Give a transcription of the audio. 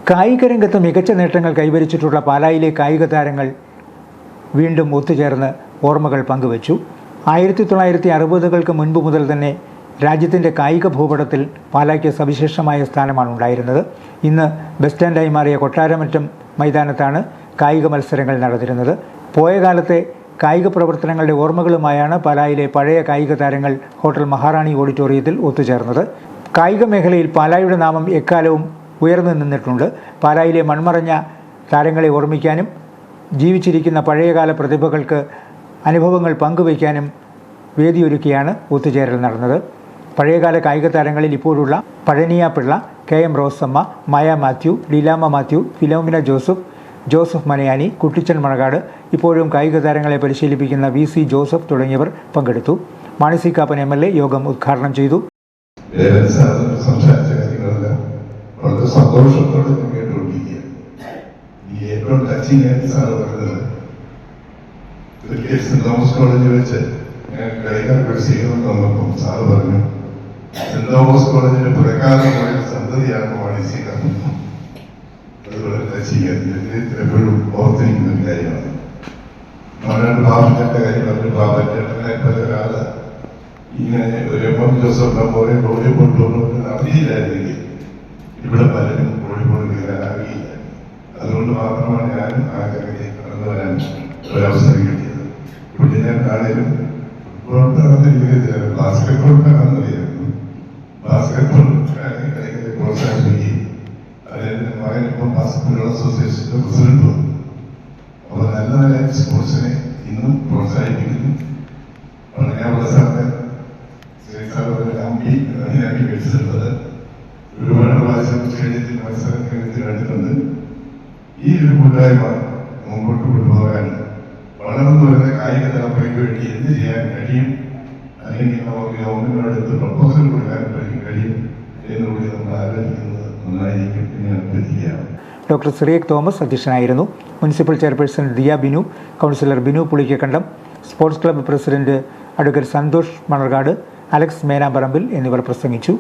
കായിക രംഗത്ത് മികച്ച നേട്ടങ്ങൾ കൈവരിച്ചിട്ടുള്ള പാലായിലെ കായിക താരങ്ങൾ വീണ്ടും ഒത്തുചേർന്ന് ഓർമ്മകൾ പങ്കുവച്ചു. 1960-കൾക്ക് മുൻപ് മുതൽ തന്നെ രാജ്യത്തിൻ്റെ കായിക ഭൂപടത്തിൽ പാലായ്ക്ക് സവിശേഷമായ സ്ഥാനമാണ് ഉണ്ടായിരുന്നത്. ഇന്ന് ബസ് സ്റ്റാൻഡായി മാറിയ കൊട്ടാരമറ്റം മൈതാനത്താണ് കായിക മത്സരങ്ങൾ നടന്നിരുന്നത്. പോയ കാലത്തെ കായിക പ്രവർത്തനങ്ങളുടെ ഓർമ്മകളുമായാണ് പാലായിലെ പഴയ കായിക താരങ്ങൾ ഹോട്ടൽ മഹാറാണി ഓഡിറ്റോറിയത്തിൽ ഒത്തുചേർന്നത്. കായിക മേഖലയിൽ പാലായുടെ നാമം എക്കാലവും ഉയർന്നു നിന്നിട്ടുണ്ട്. പാലായിലെ മൺമറഞ്ഞ താരങ്ങളെ ഓർമ്മിക്കാനും ജീവിച്ചിരിക്കുന്ന പഴയകാല പ്രതിഭകൾക്ക് അനുഭവങ്ങൾ പങ്കുവയ്ക്കാനും വേദിയൊരുക്കിയാണ് ഒത്തുചേരൽ നടന്നത്. പഴയകാല കായിക താരങ്ങളിൽ ഇപ്പോഴുള്ള പഴനിയ പിള്ള, KM റോസമ്മ, മായ മാത്യു, ലീലാമ്മ മാത്യു, ഫിലോമിന ജോസഫ്, ജോസഫ് മനയാനി, കുട്ടിച്ചൻ മണകാട്, ഇപ്പോഴും കായിക താരങ്ങളെ പരിശീലിപ്പിക്കുന്ന VC ജോസഫ് തുടങ്ങിയവർ പങ്കെടുത്തു. മാണി സി കാപ്പൻ MLA യോഗം ഉദ്ഘാടനം ചെയ്തു. വളരെ സന്തോഷത്തോടെ ഞാൻ കേട്ടുകൊണ്ടിരിക്കുക. ഈ ഏറ്റവും ടച്ചിങ് ആയിട്ട് സാറ് പറഞ്ഞത് സെന്റ് തോമസ് കോളേജിൽ വെച്ച് ഞാൻ കളിക്കാൻ പരിശീലനം തന്നപ്പം സാറ് പറഞ്ഞു, സെന്റ് തോമസ് കോളേജിന്റെ പുറക്കാലമായ സന്തതിയാണ് മാണി സി കാപ്പൻ. അത് വളരെ ടച്ചിങ് ആയിട്ട് എപ്പോഴും ഓർത്തിരിക്കുന്ന ഒരു കാര്യമാണ്. മലയാള ബാബുചേട്ടൻ്റെ കാര്യം പറഞ്ഞു. ബാബുചേട്ടനെ പോലെ ഒരാള് ഇങ്ങനെ ഒരു M.M. ജോസഫ് നമ്പോരെ റോഡിൽ കൊണ്ടുപോകുന്ന അറിയില്ലായിരുന്നെങ്കിൽ ഇവിടെ പലരും വോളിബോൾ കളിക്കാൻ അറിയില്ല. അതുകൊണ്ട് മാത്രമാണ് ഞാനും ആ കരയിൽ കടന്നു വരാൻ ഒരവസരം കിട്ടിയത്. ഇവിടെ ഞാൻ ആണെങ്കിലും ഫുട്ബോൾ ബാസ്കറ്റ്ബോൾ കാണുന്നതായിരുന്നു. ബാസ്കറ്റ്ബോൾ കളികളെ പ്രോത്സാഹിപ്പിക്കുകയും അതിന് മകനിപ്പം ബാസ്കറ്റ്ബോൾ അസോസിയേഷൻ്റെ പ്രസിഡന്റ്. അപ്പോൾ നല്ല നല്ല സ്പോർട്സിനെ ഇന്നും പ്രോത്സാഹിപ്പിക്കുന്നു. വളരെ സാറിന് അമ്പി മേടിച്ചിട്ടുള്ളത് ഒരുപാട് പ്രാവശ്യം സ്റ്റേഡിയത്തിൽ മത്സരത്തിൽ കണ്ടിട്ടുണ്ട്. ഈ ഒരു കൂട്ടായ്മ മുമ്പോട്ട് കൊണ്ടുപോകാൻ വളർന്നു വരുന്ന കായിക തലമുറയ്ക്ക് വേണ്ടി എന്ത് ചെയ്യാൻ കഴിയും, അല്ലെങ്കിൽ നമുക്ക് ഗവൺമെന്റിനോട് പ്രപ്പോസൽ കൊടുക്കാൻ കഴിയും എന്നുകൂടി നമ്മൾ ആലോചിക്കുന്നത് നന്നായിരിക്കും എന്ന് ഞാൻ അഭ്യർത്ഥിക്കുകയാണ്. ഡോക്ടർ സിറിയക് തോമസ് അധ്യക്ഷനായിരുന്നു. Municipal chairperson Diya Binu, councillor Binu Pulikkakandam, sports club president advocate Santhosh Manarcad, Alex Menamparambil എന്നിവർ പ്രസംഗിച്ചു.